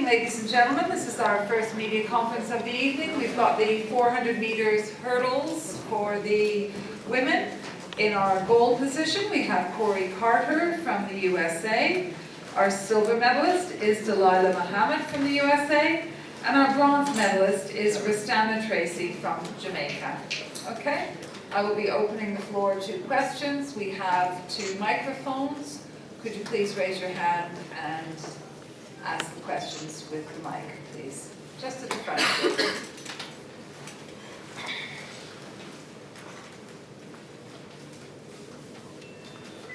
ladies and gentlemen. This is our first media conference of the evening. We've got the 400 meters hurdles for the women. In our gold position, we have Kori Carter from the USA. Our silver medalist is Dalilah Muhammad from the USA. And our bronze medalist is Ristananna Tracey from Jamaica. Okay, I will be opening the floor to questions. We have 2 microphones. Could you please raise your hand and ask the questions with the mic, please? Just at the front, please.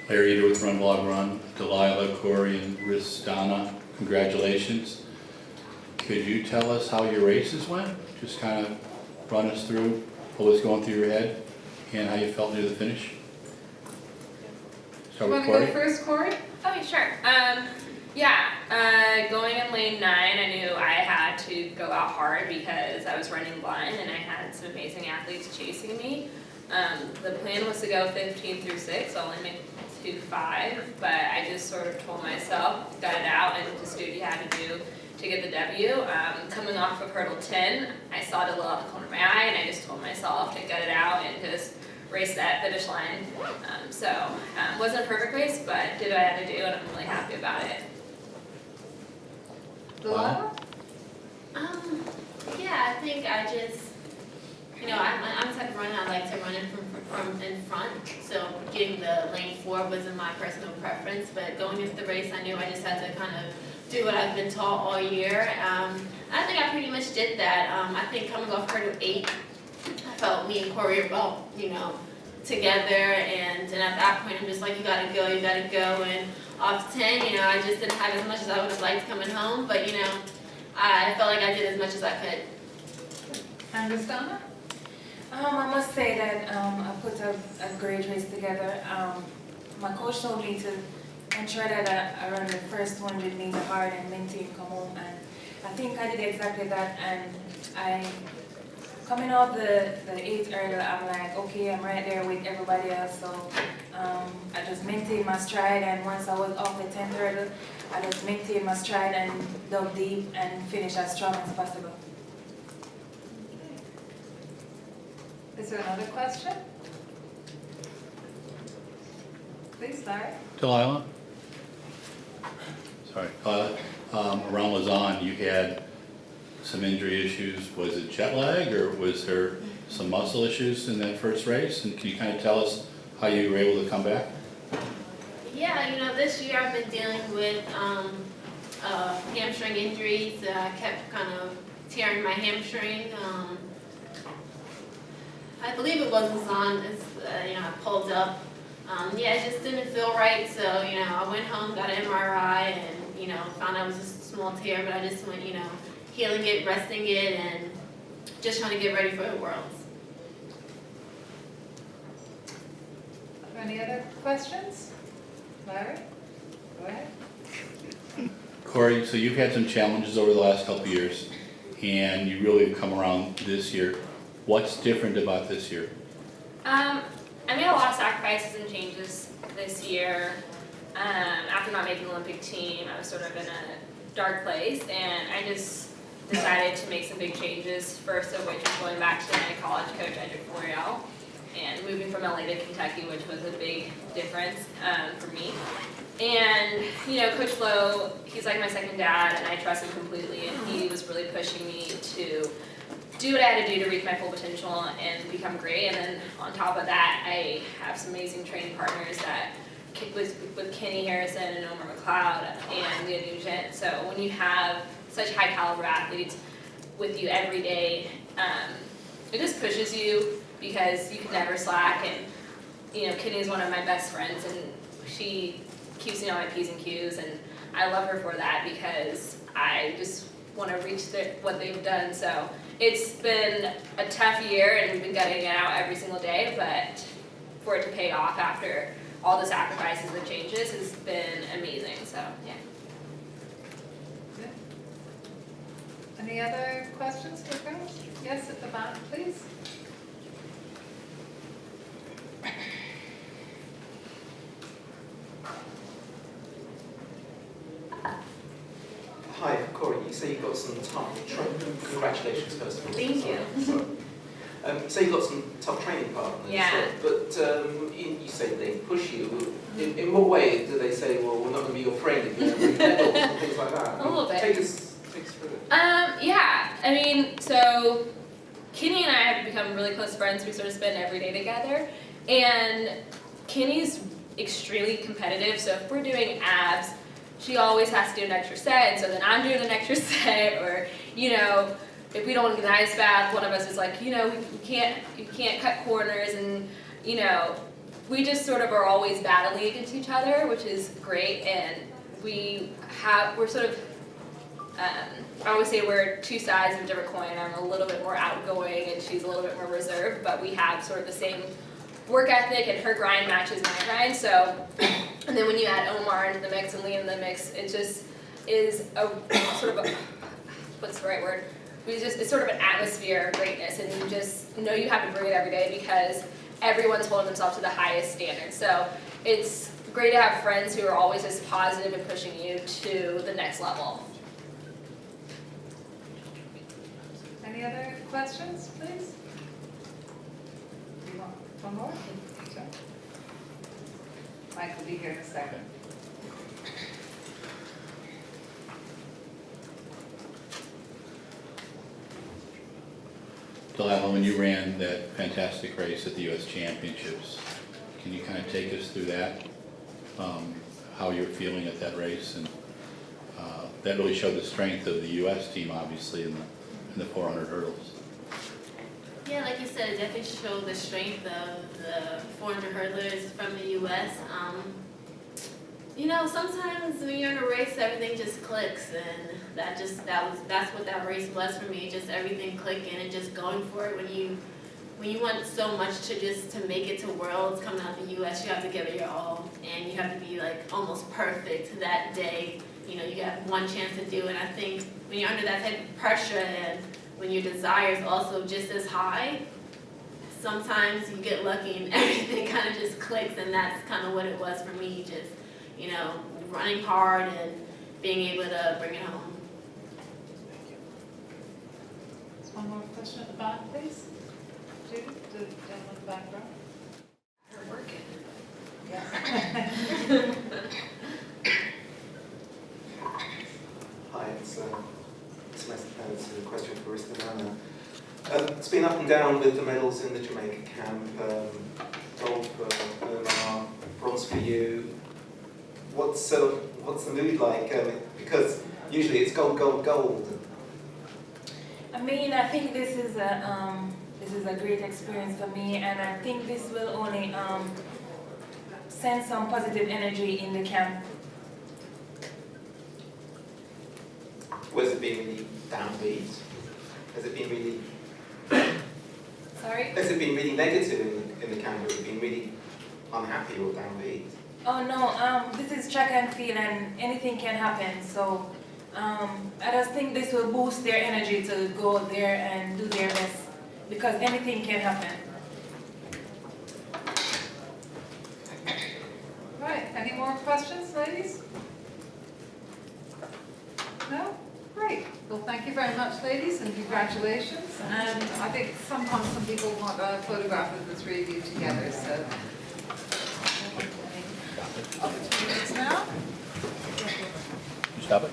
Larry with RunBlogRun, Dalilah, Kori, and Ristananna, congratulations. Could you tell us how your races went? Just kind of run us through what was going through your head and how you felt near the finish. You want to go first, Kori? Oh, sure. Going in lane 9, I knew I had to go out hard because I was running blind and I had some amazing athletes chasing me. The plan was to go 15 through 6, so only make 2:5, but I just sort of told myself, got it out and just do what you had to do to get the W. Coming off of hurdle 10, I saw Dalilah out the corner of my eye and I just told myself to gut it out and just race that finish line. Wasn't a perfect race, but did what I had to do and I'm really happy about it. Dalilah? I think I just, I'm the type of runner I like to run it from in front, so getting the lane 4 wasn't my personal preference, but going into the race, I knew I just had to kind of do what I've been taught all year. I think I pretty much did that. I think coming off hurdle 8, I felt me and Kori were together, and at that point, I'm just like, you gotta go, and off 10, I just didn't have as much as I would have liked coming home, but I felt like I did as much as I could. And Ristananna? I must say that I put a great race together. My coach told me to ensure that I run the first 100 meter hard and maintain come home, and I think I did exactly that. And coming off the 8th hurdle, I'm like, okay, I'm right there with everybody else. So I just maintained my stride, and once I was off the 10th hurdle, I just maintained my stride and dug deep and finished as strong as possible. Is there another question? Please, Larry. Dalilah? Sorry. Around Lausanne, you had some injury issues. Was it jet lag or was there some muscle issues in that first race? And can you kind of tell us how you were able to come back? Yeah, this year I've been dealing with hamstring injuries. I kept kind of tearing my hamstring. I believe it was Lausanne. I pulled up. It just didn't feel right. So, I went home, got an MRI, and, found out it was just a small tear. But I just went, healing it, resting it, and just trying to get ready for the Worlds. Any other questions? Larry? Go ahead. Kori, so you've had some challenges over the last couple of years, and you really have come around this year. What's different about this year? I made a lot of sacrifices and changes this year. After not making the Olympic team, I was sort of in a dark place, and I just decided to make some big changes, first of which was going back to my college coach, L'Oreal, and moving from LA to Kentucky, which was a big difference for me. And, Coach Flo, he's like my second dad, and I trust him completely, and he was really pushing me to do what I had to do to reach my full potential and become great. And then on top of that, I have some amazing training partners that with Kenny Harrison and Omar McLeod and Leah Nugent. So when you have such high caliber athletes with you every day, it just pushes you because you can never slack. And Kenny is one of my best friends, and she keeps me on my P's and Q's, and I love her for that because I just want to reach what they've done. So it's been a tough year, and we've been gutting it out every single day, but for it to pay off after all the sacrifices and changes has been amazing. So, yeah. Good. Any other questions for girls? Yes, at the back, please. Hi, Kori. So got some tough training. Congratulations, first of all. Thank you. Sorry. So you've got some tough training partners. Yeah. But you say they push you. In what way do they say, well, we're not going to be your friend if you don't bring medals and things like that? A little bit. Take us through it. Yeah, I mean, so Kenny and I have become really close friends. We sort of spend every day together. And Kenny's extremely competitive, so if we're doing abs, she always has to do an extra set, and so then I'm doing an extra set, or, you know, if we don't want to get an ice bath, one of us is like, you know, you can't cut corners, and, you know, we just sort of are always battling against each other, which is great, and we're sort of, I always say we're two sides of a different coin. I'm a little bit more outgoing, and she's a little bit more reserved, but we have sort of the same work ethic, and her grind matches my grind, so, and then when you add Omar into the mix and Lee into the mix, it just is a sort of a, what's the right word? It's sort of an atmosphere of greatness, and you just know you have to bring it every day because everyone's holding themselves to the highest standard. So it's great to have friends who are always just positive and pushing you to the next level. Any other questions, please? You want one more? Sure. Mike will be here in a second. Dalilah, when you ran that fantastic race at the U.S. Championships, can you kind of take us through that? How you're feeling at that race, and that really showed the strength of the U.S. team, obviously, in the 400 hurdles. Yeah, like you said, it definitely showed the strength of the 400 hurdlers from the U.S. You know, sometimes when you're in a race, everything just clicks, and that's what that race was for me. Just everything clicking and just going for it. When you want so much to make it to Worlds coming out of the U.S., you have to give it your all, and you have to be like almost perfect that day. You know, you got one chance to do it. And I think when you're under that type of pressure, and when your desire is also just as high, sometimes you get lucky and everything kind of just clicks, and that's kind of what it was for me. Just, you know, running hard and being able to bring it home. One more question at the back, please. Judy, the gentleman in the back row. We're working. Yes. Hi, it's a question for Ristananna. It's been up and down with the medals in the Jamaica camp. Gold for Omar, bronze for you. What's the mood like? Because usually it's gold, gold, gold. I mean, I think this is a great experience for me, and I think this will only send some positive energy in the camp. Was it been really downbeat? Has it been really? Sorry? Has it been really negative in the camp? Has it been really unhappy or downbeat? Oh no, this is track and field, and anything can happen. So I just think this will boost their energy to go there and do their best, because anything can happen. Right, any more questions, ladies? No? Great. Well, thank you very much, ladies, and congratulations. And I think sometimes some people want a photograph of the three of you together, so. Opportunities now. Stop it.